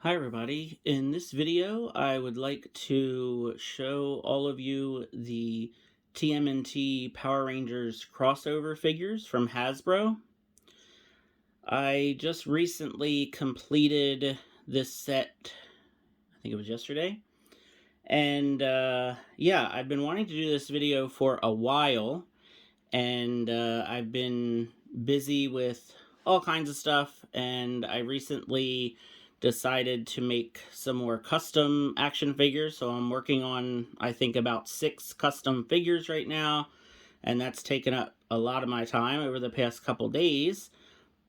Hi everybody. In this video, I would like to show all of you the TMNT Power Rangers crossover figures from Hasbro. I just recently completed this set, I think it was yesterday. And yeah, I've been wanting to do this video for a while, and I've been busy with all kinds of stuff, and I recently decided to make some more custom action figures. So I'm working on, I think, about 6 custom figures right now, and that's taken up a lot of my time over the past couple days.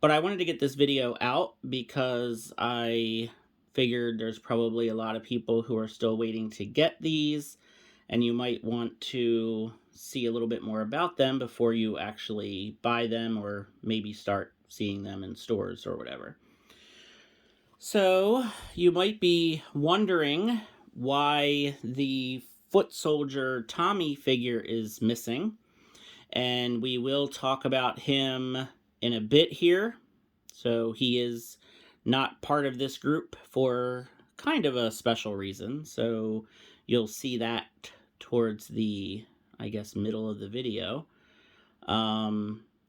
But I wanted to get this video out because I figured there's probably a lot of people who are still waiting to get these, and you might want to see a little bit more about them before you actually buy them or maybe start seeing them in stores or whatever. So you might be wondering why the foot soldier Tommy figure is missing, and we will talk about him in a bit here. So he is not part of this group for kind of a special reason, so you'll see that towards the, I guess, middle of the video.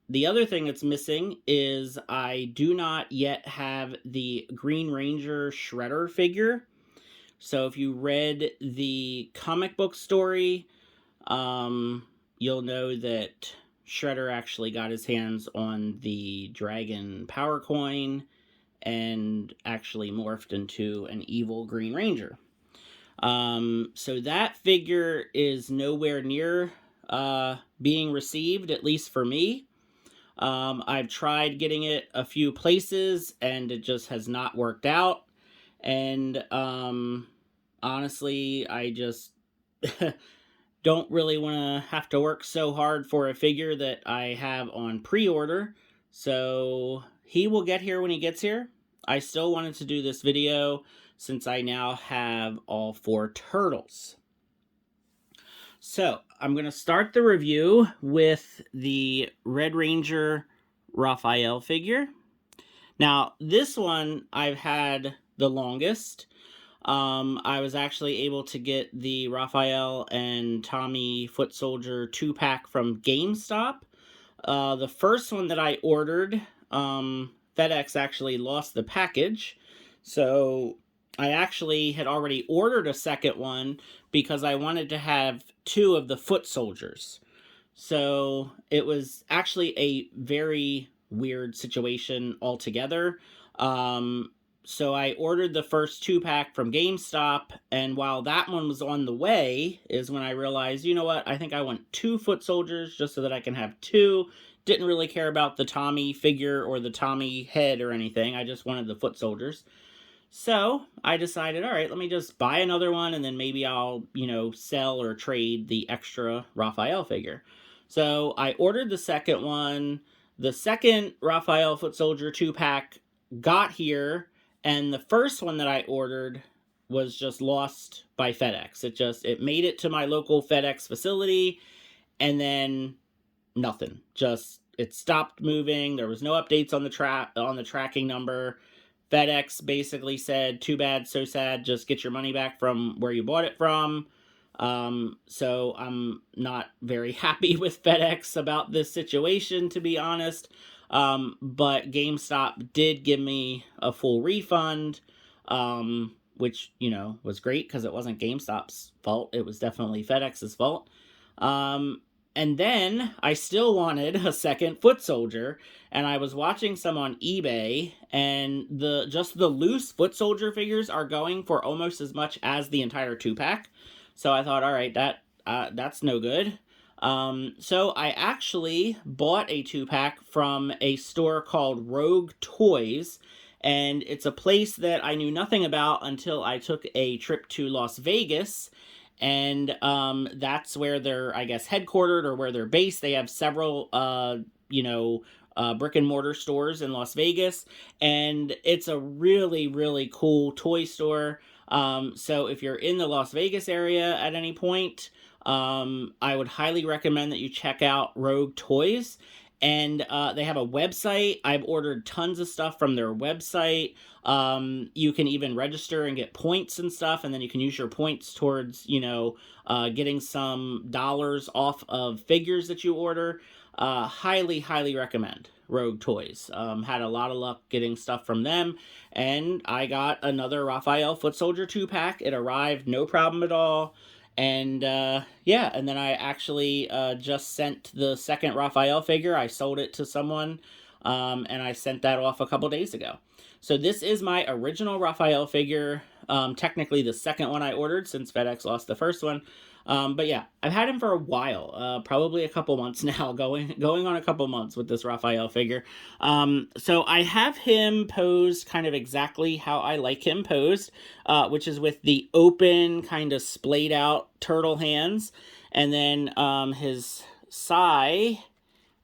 The other thing that's missing is I do not yet have the Green Ranger Shredder figure. So if you read the comic book story, you'll know that Shredder actually got his hands on the Dragon Power Coin and actually morphed into an evil Green Ranger. So that figure is nowhere near being received, at least for me. I've tried getting it a few places and it just has not worked out. And honestly, I just don't really want to have to work so hard for a figure that I have on pre-order. So he will get here when he gets here. I still wanted to do this video since I now have all 4 turtles. So I'm going to start the review with the Red Ranger Raphael figure. Now this one I've had the longest. I was actually able to get the Raphael and Tommy Foot Soldier 2-pack from GameStop. The first one that I ordered, FedEx actually lost the package. So I actually had already ordered a second one because I wanted to have 2 of the foot soldiers. So it was actually a very weird situation altogether. So I ordered the first 2-pack from GameStop, and while that one was on the way is when I realized, you know what, I think I want 2 foot soldiers just so that I can have 2. Didn't really care about the Tommy figure or the Tommy head or anything. I just wanted the foot soldiers. So I decided, all right, let me just buy another one and then maybe I'll, sell or trade the extra Raphael figure. So I ordered the second one. The second Raphael Foot Soldier 2-pack got here, and the first one that I ordered was just lost by FedEx. It made it to my local FedEx facility, and then nothing. It stopped moving. There was no updates on the tracking number. FedEx basically said, too bad, so sad, just get your money back from where you bought it from. So I'm not very happy with FedEx about this situation, to be honest. But GameStop did give me a full refund, which, was great because it wasn't GameStop's fault. It was definitely FedEx's fault. And then I still wanted a second foot soldier, and I was watching some on eBay, and the loose foot soldier figures are going for almost as much as the entire 2-pack. So I thought, all right, that's no good. So I actually bought a 2-pack from a store called Rogue Toys, and it's a place that I knew nothing about until I took a trip to Las Vegas. And that's where they're, I guess, headquartered or where they're based. They have several, brick and mortar stores in Las Vegas. And it's a really, really cool toy store. So if you're in the Las Vegas area at any point, I would highly recommend that you check out Rogue Toys. And they have a website. I've ordered tons of stuff from their website. You can even register and get points and stuff, and then you can use your points towards, getting some dollars off of figures that you order. Highly, highly recommend Rogue Toys. Had a lot of luck getting stuff from them, and I got another Raphael Foot Soldier 2-pack. It arrived no problem at all. And yeah, and then I actually just sent the second Raphael figure. I sold it to someone, and I sent that off a couple days ago. So this is my original Raphael figure. Technically the second one I ordered since FedEx lost the first one. But yeah, I've had him for a while, probably a couple months now, going on a couple months with this Raphael figure. So I have him posed kind of exactly how I like him posed, which is with the open, kind of splayed out turtle hands, and then his sai,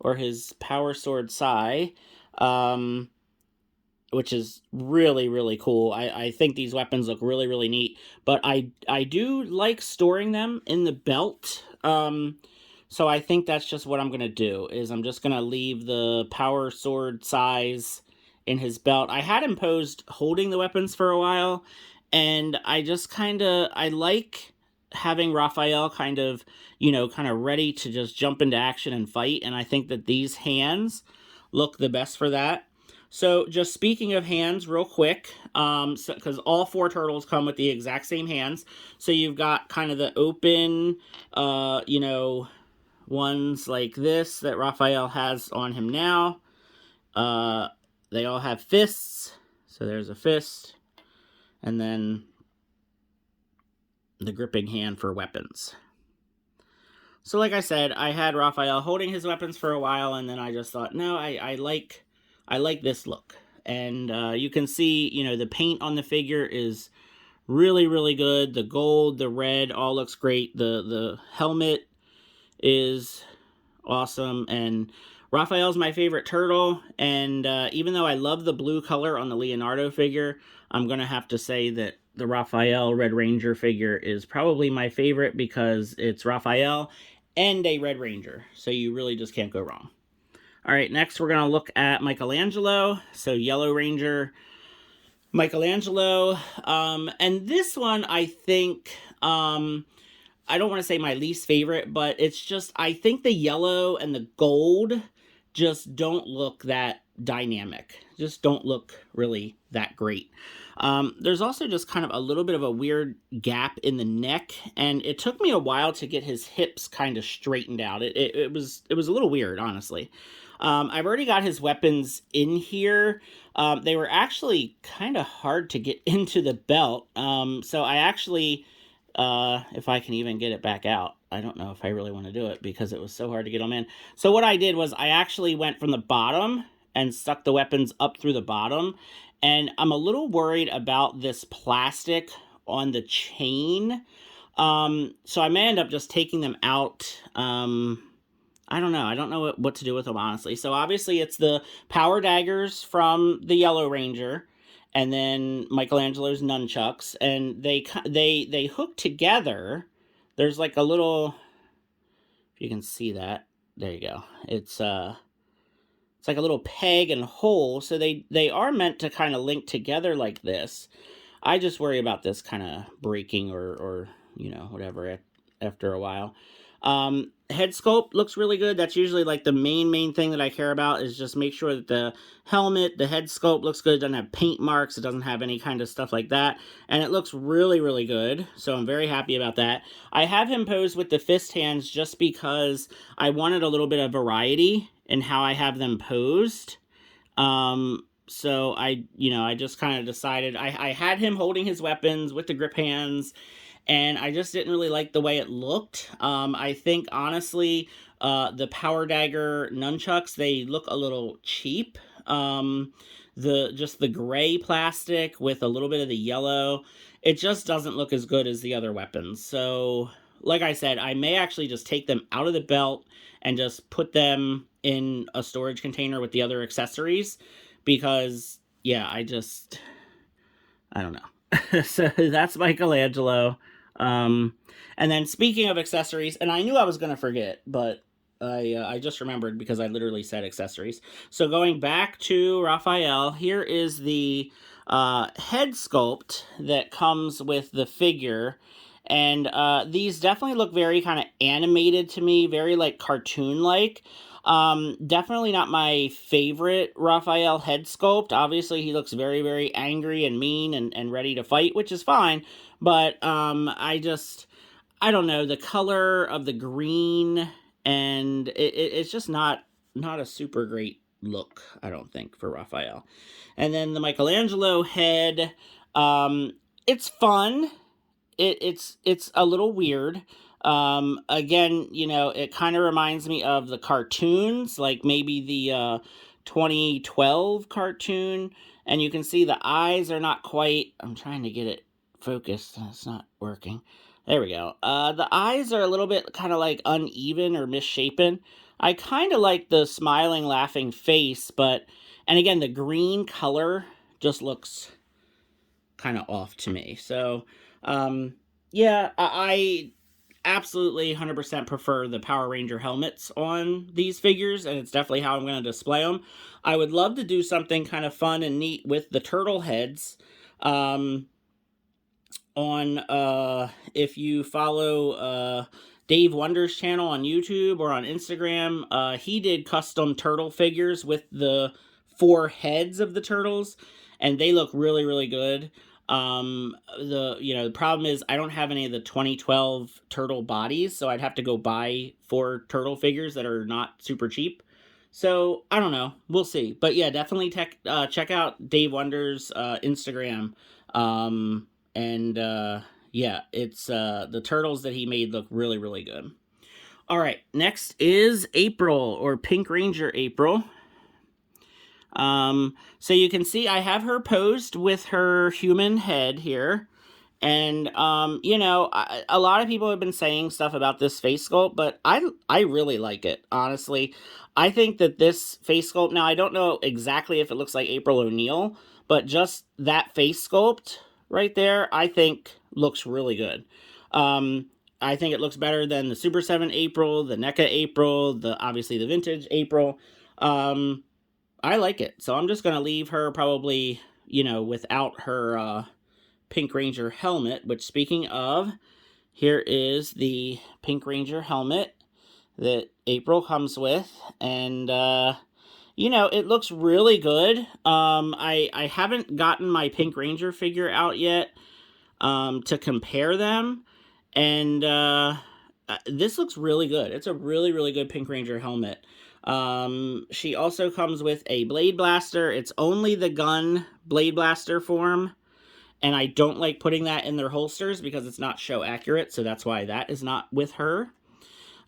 or his power sword sai, which is really, really cool. I think these weapons look really, really neat. But I do like storing them in the belt. So I think that's just what I'm going to do, is I'm just going to leave the power sword size in his belt. I had him posed holding the weapons for a while, and I just I like having Raphael kind of ready to just jump into action and fight, and I think that these hands look the best for that. So just speaking of hands real quick, because all 4 turtles come with the exact same hands. So you've got kind of the open, ones like this that Raphael has on him now. They all have fists. So there's a fist. And then the gripping hand for weapons. So like I said, I had Raphael holding his weapons for a while, and then I just thought, no, I like this look. And you can see, the paint on the figure is really, really good. The gold, the red, all looks great. The helmet is awesome. And Raphael's my favorite turtle. And even though I love the blue color on the Leonardo figure, I'm going to have to say that the Raphael Red Ranger figure is probably my favorite, because it's Raphael and a Red Ranger. So you really just can't go wrong. All right, next we're going to look at Michelangelo. So Yellow Ranger, Michelangelo. And this one, I think, I don't want to say my least favorite, but it's just, I think the yellow and the gold just don't look that dynamic. Just don't look really that great. There's also just kind of a little bit of a weird gap in the neck, and it took me a while to get his hips kind of straightened out. It was a little weird, honestly. I've already got his weapons in here. They were actually kind of hard to get into the belt. So I actually, if I can even get it back out, I don't know if I really want to do it because it was so hard to get them in. So what I did was I actually went from the bottom and stuck the weapons up through the bottom. And I'm a little worried about this plastic on the chain. So I may end up just taking them out. I don't know. I don't know what to do with them, honestly. So obviously it's the power daggers from the Yellow Ranger, and then Michelangelo's nunchucks, and they hook together. There's like a little, if you can see that, there you go. It's like a little peg and hole, so they are meant to kind of link together like this. I just worry about this kind of breaking or whatever after a while. Head sculpt looks really good. That's usually like the main thing that I care about, is just make sure that the helmet, the head sculpt looks good. It doesn't have paint marks. It doesn't have any kind of stuff like that. And it looks really, really good. So I'm very happy about that. I have him posed with the fist hands just because I wanted a little bit of variety in how I have them posed. So I just kind of decided, I had him holding his weapons with the grip hands, and I just didn't really like the way it looked. I think, honestly, the Power Dagger nunchucks, they look a little cheap. Just the gray plastic with a little bit of the yellow, it just doesn't look as good as the other weapons. So, like I said, I may actually just take them out of the belt and just put them in a storage container with the other accessories, because, yeah, I don't know. So that's Michelangelo. And then speaking of accessories, and I knew I was going to forget, but I just remembered because I literally said accessories. So going back to Raphael, here is the head sculpt that comes with the figure. And these definitely look very kind of animated to me, very like cartoon-like. Definitely not my favorite Raphael head sculpt. Obviously, he looks very, very angry and mean and ready to fight, which is fine. But I don't know, the color of the green, and it's just not a super great look, I don't think, for Raphael. And then the Michelangelo head, um, it's fun. It's a little weird. Again, you know, it kind of reminds me of the cartoons, like maybe the 2012 cartoon, and you can see the eyes are not quite. I'm trying to get it focused, and it's not working. There we go. The eyes are a little bit kind of like uneven or misshapen. I kind of like the smiling, laughing face, but and again, the green color just looks kind of off to me. So, um, yeah, I absolutely 100% prefer the Power Ranger helmets on these figures, and it's definitely how I'm going to display them. I would love to do something kind of fun and neat with the turtle heads. Um, on if you follow Dave Wonder's channel on YouTube or on Instagram, he did custom turtle figures with the 4 heads of the turtles, and they look really, really good. The problem is I don't have any of the 2012 turtle bodies, so I'd have to go buy 4 turtle figures that are not super cheap. So I don't know, we'll see. But yeah, definitely check out Dave Wonder's Instagram. And yeah, it's the turtles that he made look really, really good. All right, next is April, or Pink Ranger April. So you can see I have her posed with her human head here. And you know, a lot of people have been saying stuff about this face sculpt, but I really like it, honestly. I think that this face sculpt, now I don't know exactly if it looks like April O'Neil, but just that face sculpt right there, I think looks really good. Um, I think it looks better than the Super 7 April, the NECA April, the obviously the vintage April. I like it. So I'm just going to leave her probably, you know, without her Pink Ranger helmet, which speaking of, here is the Pink Ranger helmet that April comes with, and you know, it looks really good. I haven't gotten my Pink Ranger figure out yet to compare them, and this looks really good. It's a really, really good Pink Ranger helmet. She also comes with a Blade Blaster. It's only the gun Blade Blaster form, and I don't like putting that in their holsters because it's not show accurate, so that's why that is not with her.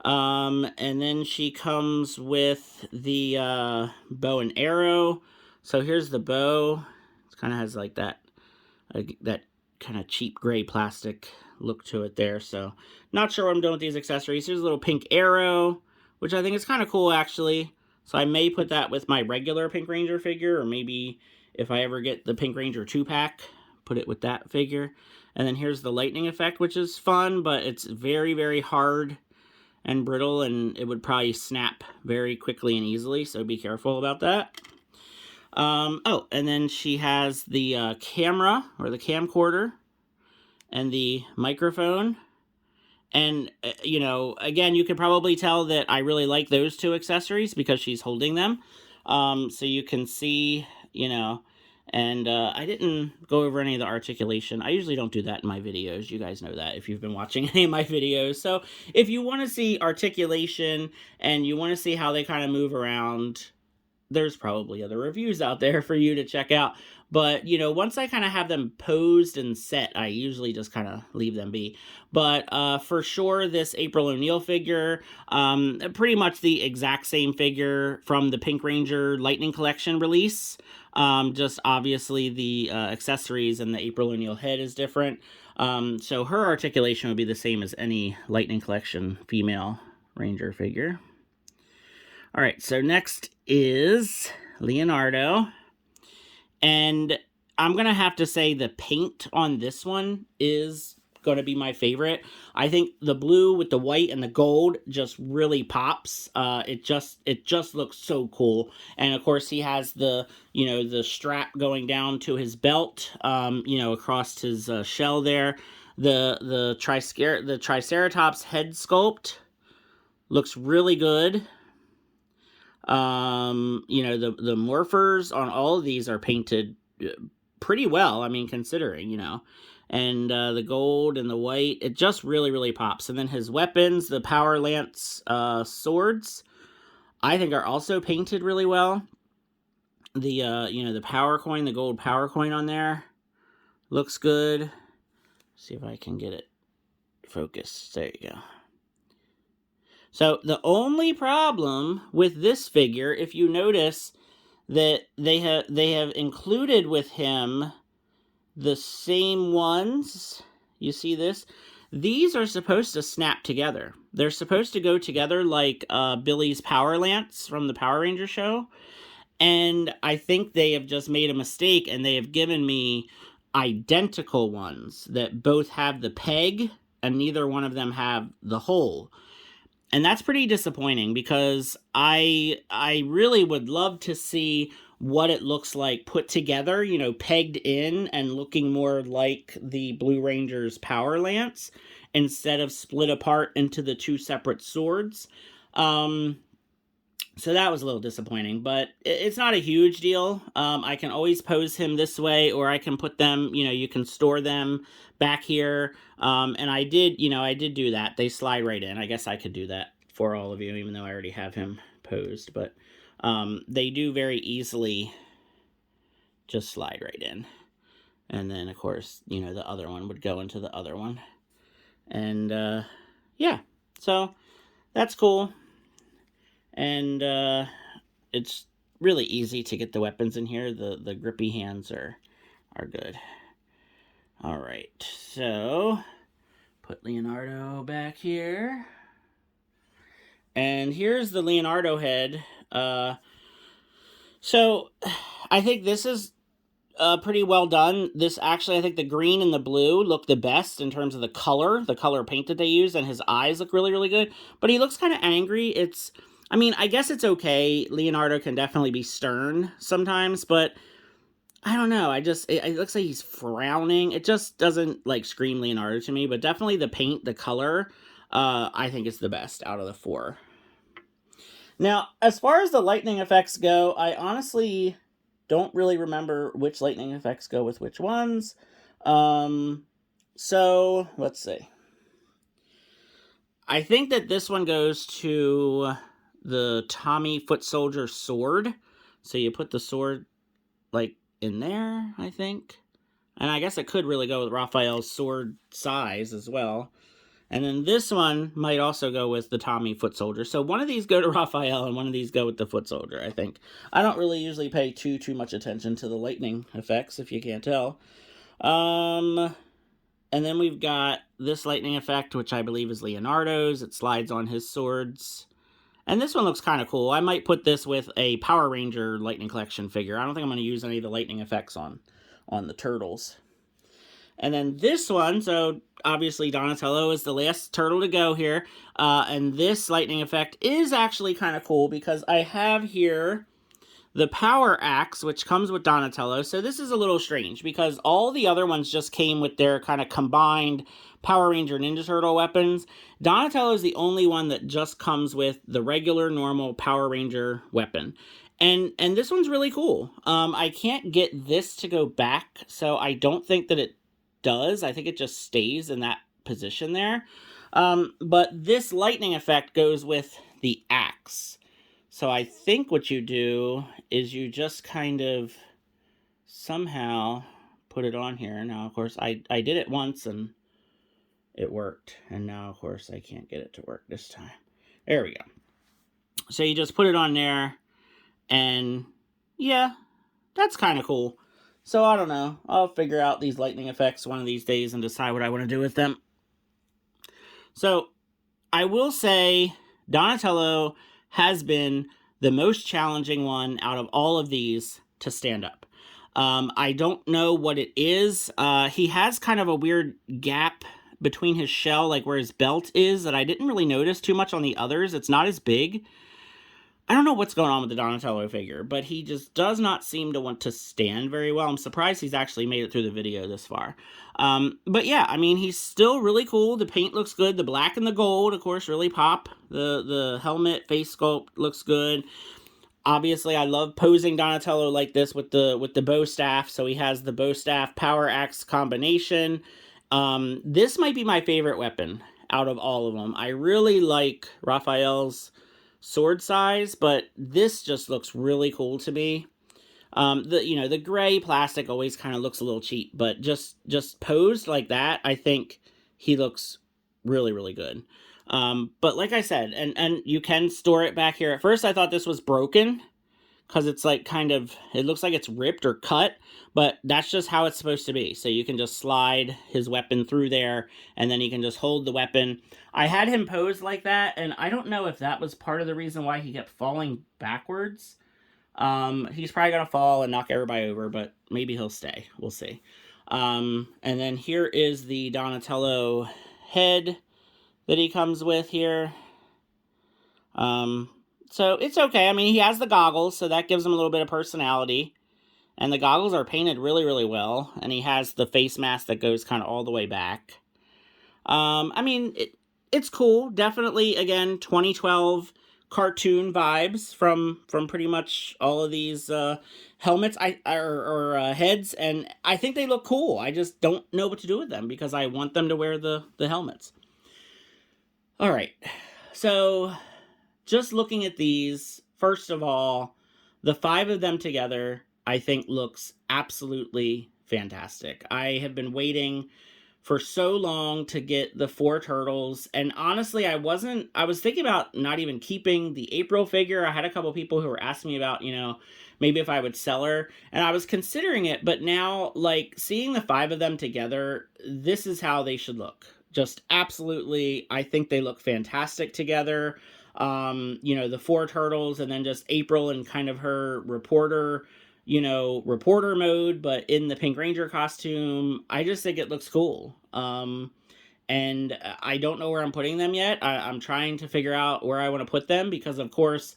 And then she comes with the bow and arrow. So here's the bow. It kind of has like that kind of cheap gray plastic look to it there. So not sure what I'm doing with these accessories. Here's a little pink arrow, which I think is kind of cool actually. So I may put that with my regular Pink Ranger figure, or maybe if I ever get the Pink Ranger 2-pack, put it with that figure. And then here's the lightning effect, which is fun, but it's very, very hard and brittle, and it would probably snap very quickly and easily, so be careful about that. Oh, and then she has the camera, or the camcorder, and the microphone. And, you know, again, you could probably tell that I really like those 2 accessories because she's holding them. So you can see, you know, and I didn't go over any of the articulation. I usually don't do that in my videos. You guys know that if you've been watching any of my videos. So if you want to see articulation and you want to see how they kind of move around, there's probably other reviews out there for you to check out. But, you know, once I kind of have them posed and set, I usually just kind of leave them be. But for sure, this April O'Neil figure, pretty much the exact same figure from the Pink Ranger Lightning Collection release. Just obviously the accessories and the April O'Neil head is different. So her articulation would be the same as any Lightning Collection female Ranger figure. All right, so next is Leonardo. And I'm going to have to say the paint on this one is going to be my favorite. I think the blue with the white and the gold just really pops. It just looks so cool. And of course he has the, the strap going down to his belt, across his shell there. The Triceratops head sculpt looks really good. The morphers on all of these are painted pretty well. I mean, considering, and the gold and the white, it just really, really pops. And then his weapons, the Power Lance swords, I think are also painted really well. The the power coin, the gold power coin on there looks good. See if I can get it focused. There you go. So the only problem with this figure, if you notice that they have included with him the same ones. You see this? These are supposed to snap together. They're supposed to go together like Billy's Power Lance from the Power Ranger show. And I think they have just made a mistake and they have given me identical ones that both have the peg and neither one of them have the hole. And that's pretty disappointing because I really would love to see what it looks like put together, pegged in and looking more like the Blue Ranger's Power Lance instead of split apart into the two separate swords. So that was a little disappointing, but it's not a huge deal. I can always pose him this way, or I can put them, you can store them back here. And I did do that. They slide right in. I guess I could do that for all of you, even though I already have him posed. But they do very easily just slide right in. And then, of course, the other one would go into the other one. And, yeah, so that's cool. And it's really easy to get the weapons in here. The grippy hands are good. All right, so put Leonardo back here. And here's the Leonardo head. So I think this is pretty well done. This actually, I think the green and the blue look the best in terms of the color paint that they use, and his eyes look really, really good. But he looks kind of angry. I guess it's okay. Leonardo can definitely be stern sometimes, but I don't know. It looks like he's frowning. It just doesn't scream Leonardo to me, but definitely the paint, the color, I think is the best out of the four. Now, as far as the lightning effects go, I honestly don't really remember which lightning effects go with which ones. So let's see. I think that this one goes to the Tommy Foot Soldier sword. So you put the sword in there, I think. And I guess it could really go with Raphael's sword size as well. And then this one might also go with the Tommy Foot Soldier. So one of these go to Raphael and one of these go with the Foot Soldier, I think. I don't really usually pay too much attention to the lightning effects, if you can't tell. And then we've got this lightning effect, which I believe is Leonardo's. It slides on his swords. And this one looks kind of cool. I might put this with a Power Ranger Lightning Collection figure. I don't think I'm going to use any of the lightning effects on the turtles. And then this one, so obviously Donatello is the last turtle to go here. And this lightning effect is actually kind of cool because I have here the Power Axe, which comes with Donatello. So this is a little strange because all the other ones just came with their kind of combined Power Ranger Ninja Turtle weapons. Donatello is the only one that just comes with the regular, normal Power Ranger weapon. And this one's really cool. I can't get this to go back, so I don't think that it does. I think it just stays in that position there. But this lightning effect goes with the axe. So I think what you do is you just kind of somehow put it on here. Now, of course, I did it once and it worked. And now, of course, I can't get it to work this time. There we go. So you just put it on there. And yeah, that's kind of cool. So I don't know. I'll figure out these lightning effects one of these days and decide what I want to do with them. So I will say Donatello has been the most challenging one out of all of these to stand up. I don't know what it is. He has kind of a weird gap between his shell, like where his belt is, that I didn't really notice too much on the others. It's not as big. I don't know what's going on with the Donatello figure, but he just does not seem to want to stand very well. I'm surprised he's actually made it through the video this far. But yeah, I mean, he's still really cool. The paint looks good. The black and the gold, of course, really pop. The helmet, face sculpt looks good. Obviously, I love posing Donatello like this with the bow staff. So he has the bow staff power axe combination. This might be my favorite weapon out of all of them. I really like Raphael's sword size, but this just looks really cool to me. The gray plastic always kind of looks a little cheap, but just posed like that, I think he looks really, really good. But like I said, and you can store it back here. At first I thought this was broken, because it's like it looks like it's ripped or cut, but that's just how it's supposed to be. So you can just slide his weapon through there, and then he can just hold the weapon. I had him posed like that, and I don't know if that was part of the reason why he kept falling backwards. He's probably gonna fall and knock everybody over, but maybe he'll stay. We'll see. And then here is the Donatello head that he comes with here. So it's okay. I mean, he has the goggles, so that gives him a little bit of personality. And the goggles are painted really, really well. And he has the face mask that goes kind of all the way back. I mean, it's cool. Definitely, again, 2012 cartoon vibes from pretty much all of these helmets or heads. And I think they look cool. I just don't know what to do with them because I want them to wear the helmets. All right. So just looking at these, first of all, the 5 of them together, I think looks absolutely fantastic. I have been waiting for so long to get the 4 turtles, and honestly, I was thinking about not even keeping the April figure. I had a couple people who were asking me about, maybe if I would sell her, and I was considering it, but now, like, seeing the 5 of them together, this is how they should look. Just absolutely, I think they look fantastic together. The 4 turtles, and then just April and kind of her reporter mode, but in the Pink Ranger costume. I just think it looks cool. And I don't know where I'm putting them yet. I'm trying to figure out where I want to put them because, of course,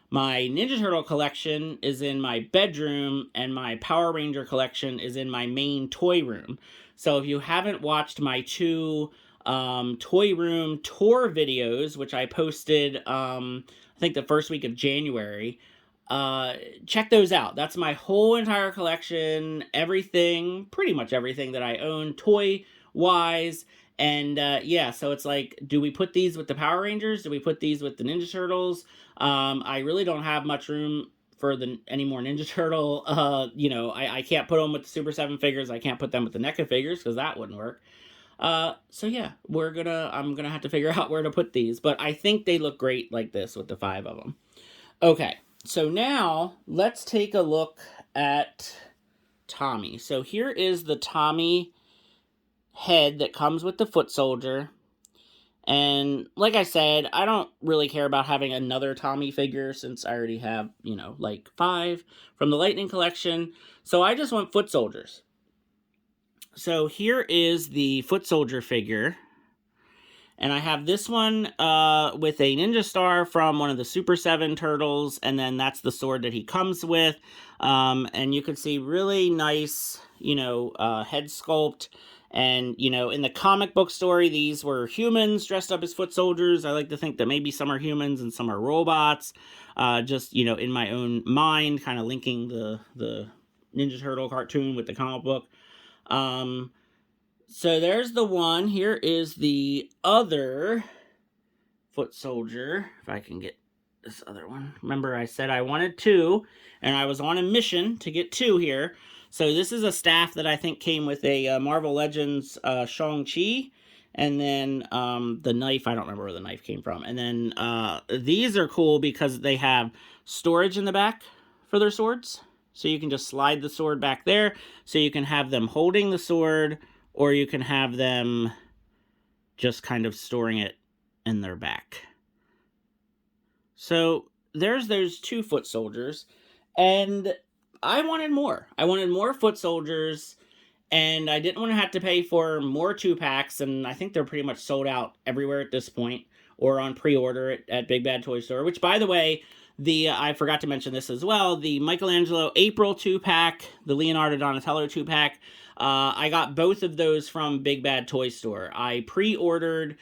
my Ninja Turtle collection is in my bedroom and my Power Ranger collection is in my main toy room. So if you haven't watched my 2 toy room tour videos, which I posted, I think the first week of January, check those out. That's my whole entire collection, pretty much everything that I own, toy-wise. And, yeah, so it's like, do we put these with the Power Rangers? Do we put these with the Ninja Turtles? I really don't have much room for any more Ninja Turtle. I can't put them with the Super 7 figures. I can't put them with the NECA figures, because that wouldn't work. So yeah, I'm gonna have to figure out where to put these, but I think they look great like this with the 5 of them. Okay. So now, let's take a look at Tommy. So here is the Tommy head that comes with the foot soldier. And like I said, I don't really care about having another Tommy figure since I already have, like 5 from the Lightning collection. So I just want foot soldiers. So here is the foot soldier figure. And I have this one with a ninja star from one of the Super 7 turtles, and then that's the sword that he comes with. And you can see really nice, head sculpt. And, in the comic book story, these were humans dressed up as foot soldiers. I like to think that maybe some are humans and some are robots. Just, in my own mind, kind of linking the Ninja Turtle cartoon with the comic book. So there's the one. Here is the other foot soldier. If I can get this other one. Remember, I said I wanted 2, and I was on a mission to get 2 here. So this is a staff that I think came with a Marvel Legends Shang-Chi. And then the knife, I don't remember where the knife came from. And then these are cool because they have storage in the back for their swords. So you can just slide the sword back there. So you can have them holding the sword, or you can have them just kind of storing it in their back. So there's those 2 foot soldiers. And I wanted more. I wanted more foot soldiers. and I didn't want to have to pay for more 2-packs, and I think they're pretty much sold out everywhere at this point, or on pre-order at Big Bad Toy Store, which, by the way, I forgot to mention this as well, the Michelangelo April 2-pack, the Leonardo Donatello 2-pack, I got both of those from Big Bad Toy Store. I pre-ordered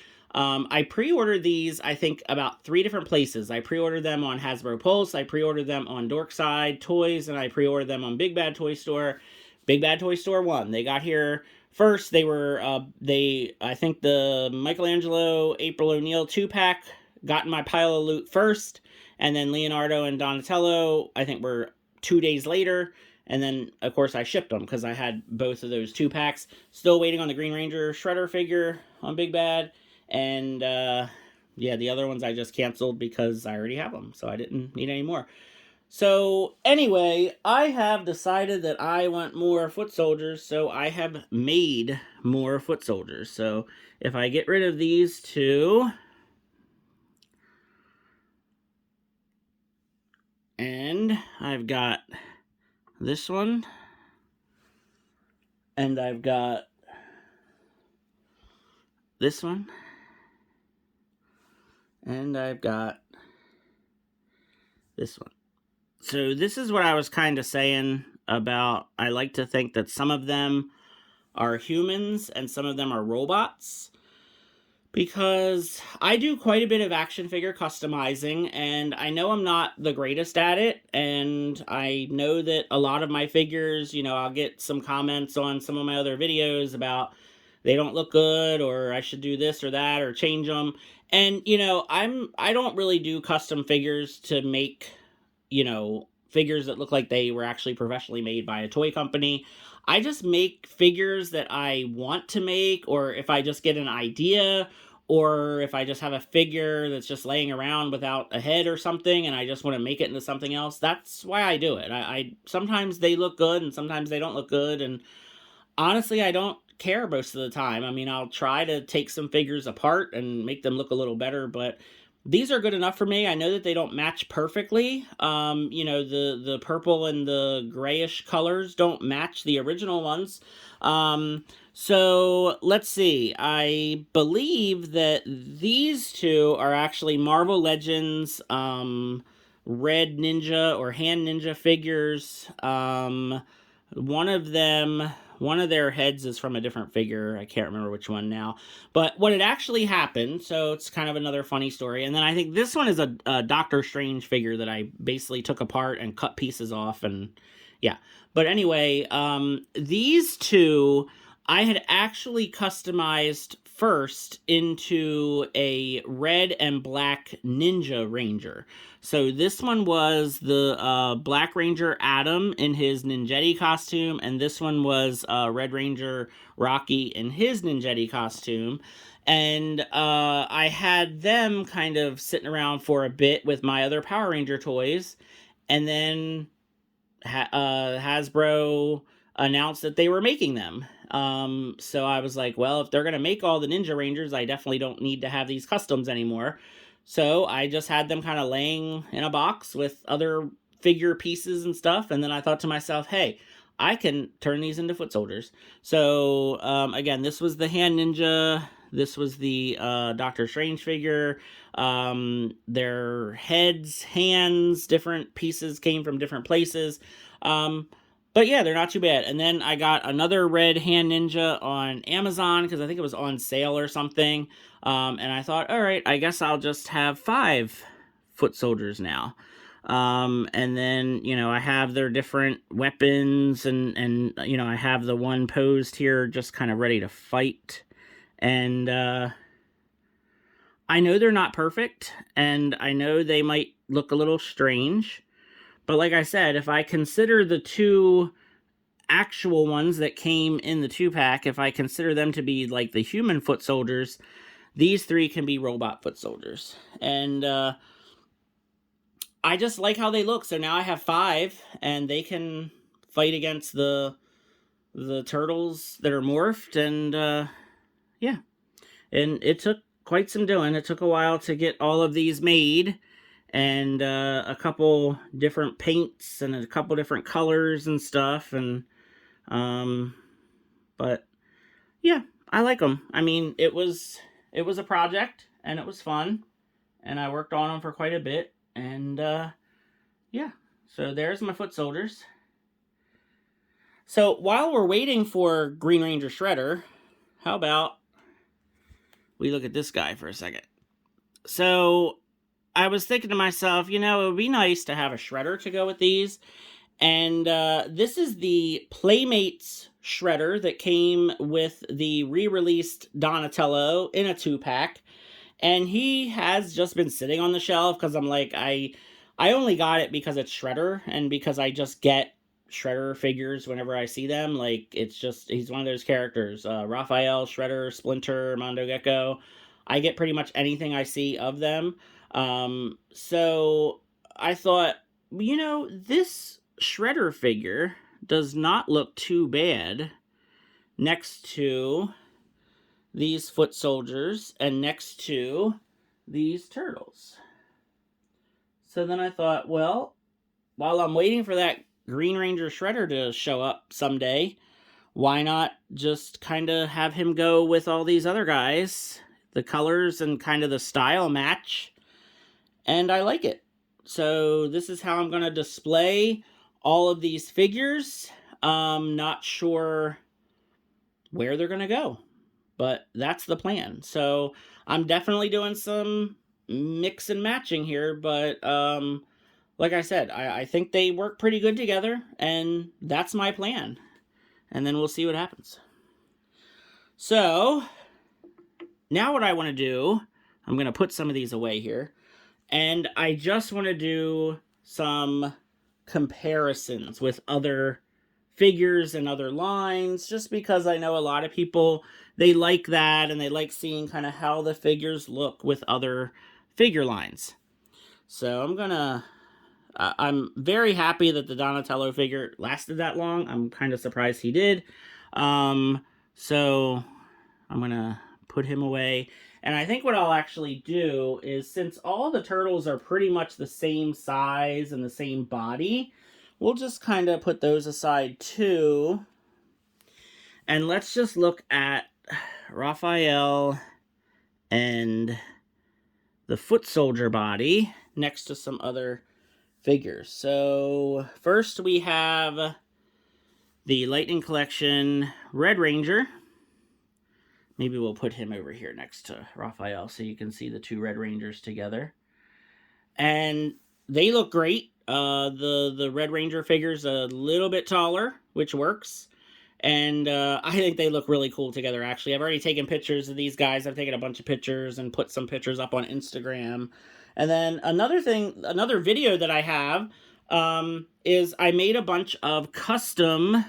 these, I think, about 3 different places. I pre-ordered them on Hasbro Pulse, I pre-ordered them on Dorkside Toys, and I pre-ordered them on Big Bad Toy Store. Big Bad Toy Store won. They got here first. I think the Michelangelo April O'Neil 2-pack got in my pile of loot first, and then Leonardo and Donatello, I think, were 2 days later. And then, of course, I shipped them because I had both of those 2-packs. Still waiting on the Green Ranger Shredder figure on Big Bad. And, yeah, the other ones I just canceled because I already have them. So I didn't need any more. So, anyway, I have decided that I want more foot soldiers. So I have made more foot soldiers. So if I get rid of these 2... and I've got this one, and I've got this one, and I've got this one. So this is what I was kind of saying about, I like to think that some of them are humans and some of them are robots, because I do quite a bit of action figure customizing, and I know I'm not the greatest at it, and I know that a lot of my figures, I'll get some comments on some of my other videos about they don't look good, or I should do this or that, or change them. And, I don't really do custom figures to make, figures that look like they were actually professionally made by a toy company. I just make figures that I want to make, or if I just get an idea, or if I just have a figure that's just laying around without a head or something, and I just want to make it into something else. That's why I do it. I sometimes they look good, and sometimes they don't look good, and honestly, I don't care most of the time. I mean, I'll try to take some figures apart and make them look a little better, but these are good enough for me. I know that they don't match perfectly. The purple and the grayish colors don't match the original ones. So let's see. I believe that these 2 are actually Marvel Legends Red Ninja or Hand Ninja figures. One of their heads is from a different figure. I can't remember which one now. But what had actually happened, so it's kind of another funny story. And then I think this one is a Doctor Strange figure that I basically took apart and cut pieces off, and yeah. But anyway, these 2 I had actually customized first into a red and black Ninja Ranger. So this one was the Black Ranger Adam in his Ninjetti costume, and this one was Red Ranger Rocky in his Ninjetti costume. And I had them kind of sitting around for a bit with my other Power Ranger toys, and then Hasbro announced that they were making them. So I was like, well, if they're going to make all the Ninja Rangers, I definitely don't need to have these customs anymore. So I just had them kind of laying in a box with other figure pieces and stuff. And then I thought to myself, hey, I can turn these into foot soldiers. So, again, this was the Hand Ninja. This was the Doctor Strange figure. Their heads, hands, different pieces came from different places. But yeah, they're not too bad. And then I got another red Hand Ninja on Amazon because I think it was on sale or something. And I thought, all right, I guess I'll just have 5 foot soldiers now. And then, I have their different weapons, and I have the one posed here just kind of ready to fight. And I know they're not perfect, and I know they might look a little strange. But like I said, if I consider the 2 actual ones that came in the 2-pack, if I consider them to be like the human foot soldiers, these 3 can be robot foot soldiers. And I just like how they look. So now I have 5, and they can fight against the turtles that are morphed. And yeah. And it took quite some doing. It took a while to get all of these made. And a couple different paints and a couple different colors and stuff. And I like them. I mean, it was a project and it was fun, and I worked on them for quite a bit. And yeah, so there's my foot soldiers. So while we're waiting for Green Ranger Shredder, how about we look at this guy for a second? So I was thinking to myself, it would be nice to have a Shredder to go with these. And this is the Playmates Shredder that came with the re-released Donatello in a 2-pack. And he has just been sitting on the shelf because I'm like, I only got it because it's Shredder and because I just get Shredder figures whenever I see them. Like, it's just, he's one of those characters. Raphael, Shredder, Splinter, Mondo Gecko. I get pretty much anything I see of them. So I thought, this Shredder figure does not look too bad next to these foot soldiers and next to these turtles. So then I thought, well, while I'm waiting for that Green Ranger Shredder to show up someday, why not just kind of have him go with all these other guys? The colors and kind of the style match, and I like it. So this is how I'm going to display all of these figures. Not sure where they're going to go, but that's the plan. So I'm definitely doing some mix and matching here, but like I said, I think they work pretty good together, and that's my plan. And then we'll see what happens. So now what I want to do, I'm going to put some of these away here, and I just want to do some comparisons with other figures and other lines, just because I know a lot of people, they like that, and they like seeing kind of how the figures look with other figure lines. So I'm very happy that the Donatello figure lasted that long. I'm kind of surprised he did. So I'm gonna put him away. And I think what I'll actually do is, since all the turtles are pretty much the same size and the same body, we'll just kind of put those aside too. And let's just look at Raphael and the foot soldier body next to some other figures. So first we have the Lightning Collection Red Ranger. Maybe we'll put him over here next to Raphael so you can see the two Red Rangers together. And they look great. The Red Ranger figure's a little bit taller, which works. And I think they look really cool together, actually. I've already taken pictures of these guys. I've taken a bunch of pictures and put some pictures up on Instagram. And then another video that I have is I made a bunch of custom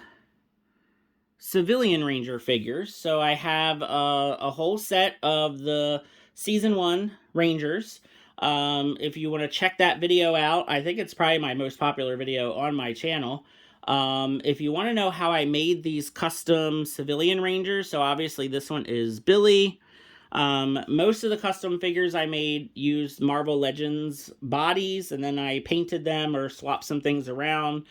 Civilian Ranger figures. So I have a whole set of the Season 1 Rangers. If you want to check that video out, I think it's probably my most popular video on my channel. If you want to know how I made these custom Civilian Rangers, so obviously this one is Billy. Most of the custom figures I made used Marvel Legends bodies, and then I painted them or swapped some things around.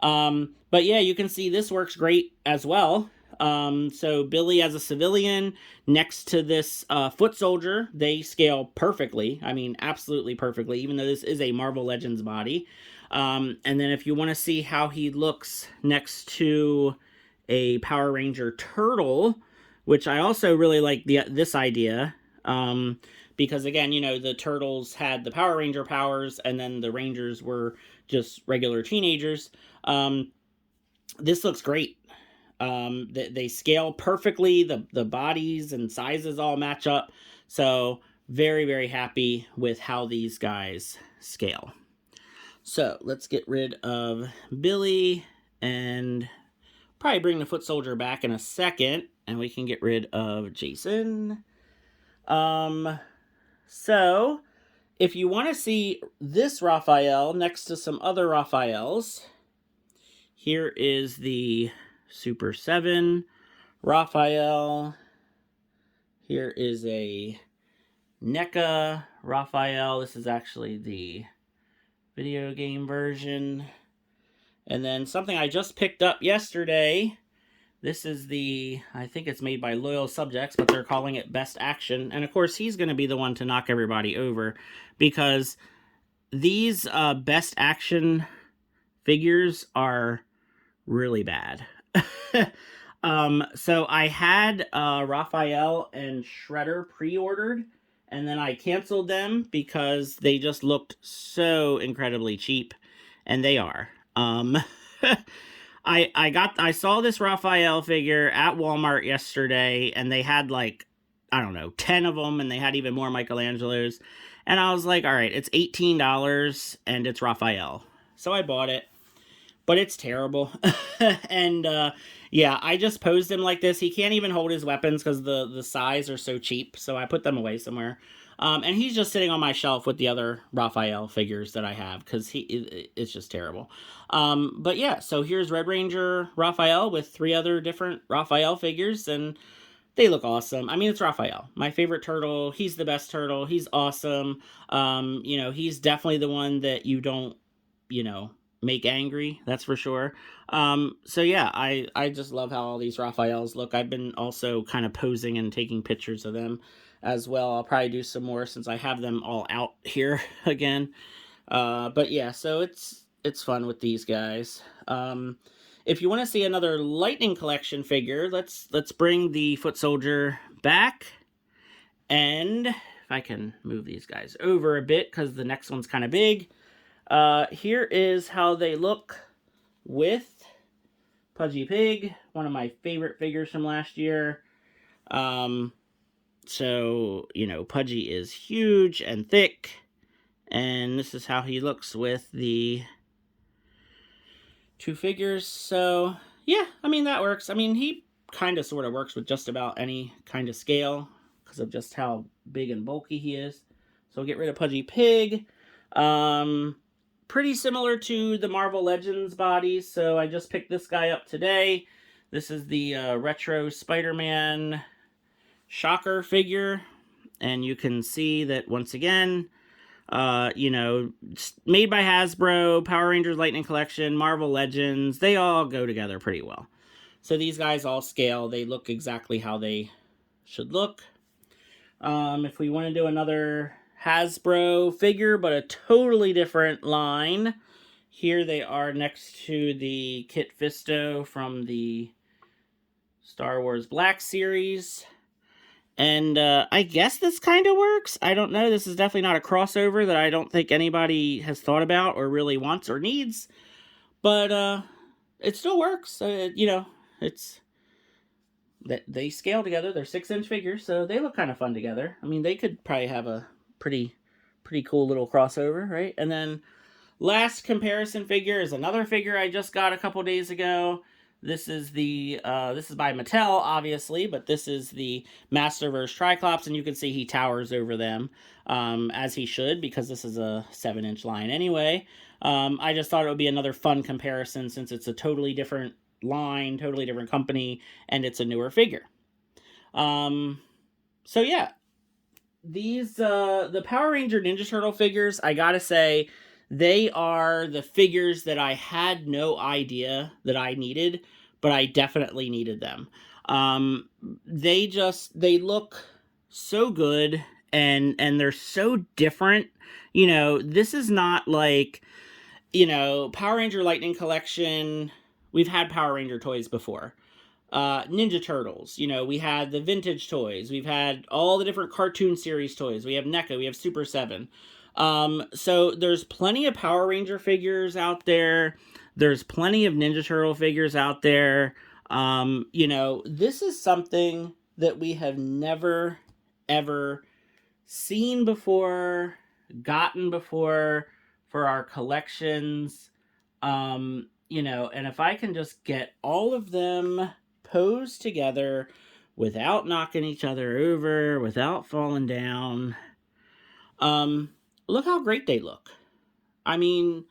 But yeah, you can see this works great as well. So Billy as a civilian next to this foot soldier, they scale perfectly. I mean, absolutely perfectly, even though this is a Marvel Legends body. And then if you want to see how he looks next to a Power Ranger turtle, which I also really like this idea, because again, the turtles had the Power Ranger powers, and then the Rangers were just regular teenagers. This looks great. They scale perfectly. The bodies and sizes all match up. So very, very happy with how these guys scale. So let's get rid of Billy and probably bring the foot soldier back in a second, and we can get rid of Jason. So if you want to see this Raphael next to some other Raphaels, here is the Super 7 Raphael. Here is a NECA Raphael. This is actually the video game version. And then something I just picked up yesterday, This is I think it's made by Loyal Subjects, but they're calling it Best Action. And of course, he's going to be the one to knock everybody over because these Best Action figures are really bad. So I had Raphael and Shredder pre-ordered, and then I canceled them because they just looked so incredibly cheap, and they are. I saw this Raphael figure at Walmart yesterday, and they had like, I don't know, 10 of them, and they had even more Michelangelos. And I was like, all right, it's $18 and it's Raphael. So I bought it, but it's terrible. And yeah, I just posed him like this. He can't even hold his weapons because the size are so cheap. So I put them away somewhere. And he's just sitting on my shelf with the other Raphael figures that I have because it's just terrible. But yeah, so here's Red Ranger Raphael with 3 other different Raphael figures, and they look awesome. I mean, it's Raphael, my favorite turtle. He's the best turtle. He's awesome. He's definitely the one that you don't, make angry. That's for sure. So yeah, I just love how all these Raphaels look. I've been also kind of posing and taking pictures of them as well. I'll probably do some more since I have them all out here again. But yeah, so it's fun with these guys. If you want to see another Lightning Collection figure, let's bring the Foot Soldier back. And if I can move these guys over a bit because the next one's kind of big. Here is how they look with Pudgy Pig, one of my favorite figures from last year. So, Pudgy is huge and thick. And this is how he looks with the 2 figures. So, yeah, I mean, that works. I mean, he kind of sort of works with just about any kind of scale because of just how big and bulky he is. So we'll get rid of Pudgy Pig. Pretty similar to the Marvel Legends bodies, so I just picked this guy up today. This is the retro Spider-Man Shocker figure, and you can see that once again, made by Hasbro, Power Rangers Lightning Collection, Marvel Legends, they all go together pretty well. So these guys all scale. They look exactly how they should look. If we want to do another Hasbro figure, but a totally different line, here they are next to the Kit Fisto from the Star Wars Black series. And I guess this kind of works. I don't know. This is definitely not a crossover that I don't think anybody has thought about or really wants or needs. But it still works. It's that they scale together. They're 6-inch figures, so they look kind of fun together. I mean, they could probably have a pretty cool little crossover, right? And then last comparison figure is another figure I just got a couple days ago. This is this is by Mattel, obviously, but this is the Masterverse Triclops, and you can see he towers over them, as he should, because this is a 7-inch line anyway. I just thought it would be another fun comparison since it's a totally different line, totally different company, and it's a newer figure. So yeah, these the Power Ranger Ninja Turtle figures, I gotta say, they are the figures that I had no idea that I needed, but I definitely needed them. They look so good, and they're so different. This is not like, Power Ranger Lightning Collection. We've had Power Ranger toys before. Ninja Turtles, we had the vintage toys. We've had all the different cartoon series toys. We have NECA, we have Super 7. So there's plenty of Power Ranger figures out there. There's plenty of Ninja Turtle figures out there. This is something that we have never, ever seen before, gotten before for our collections. And if I can just get all of them posed together without knocking each other over, without falling down, look how great they look. I mean,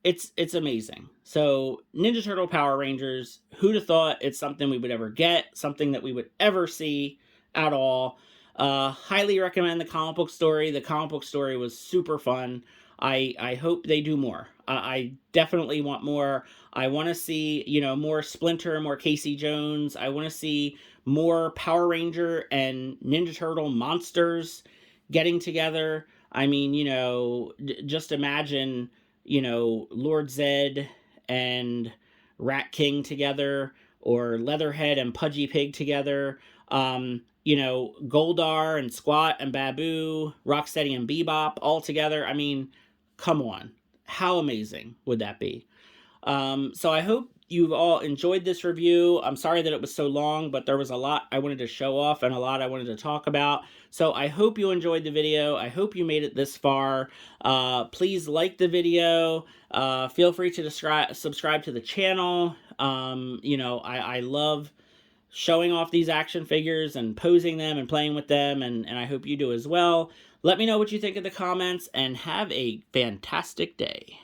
it's amazing. So, Ninja Turtle Power Rangers, who'd have thought it's something we would ever get, something that we would ever see at all. Highly recommend the comic book story. The comic book story was super fun. I hope they do more. I definitely want more. I want to see, more Splinter, more Casey Jones. I want to see more Power Ranger and Ninja Turtle monsters getting together. I mean, just imagine, Lord Zed and Rat King together, or Leatherhead and Pudgy Pig together. Goldar and Squat and Babu, Rocksteady and Bebop all together. I mean, come on. How amazing would that be? So I hope you've all enjoyed this review. I'm sorry that it was so long, but there was a lot I wanted to show off and a lot I wanted to talk about. So I hope you enjoyed the video. I hope you made it this far. Please like the video. Feel free to subscribe to the channel. I love showing off these action figures and posing them and playing with them, and I hope you do as well. Let me know what you think in the comments, and have a fantastic day.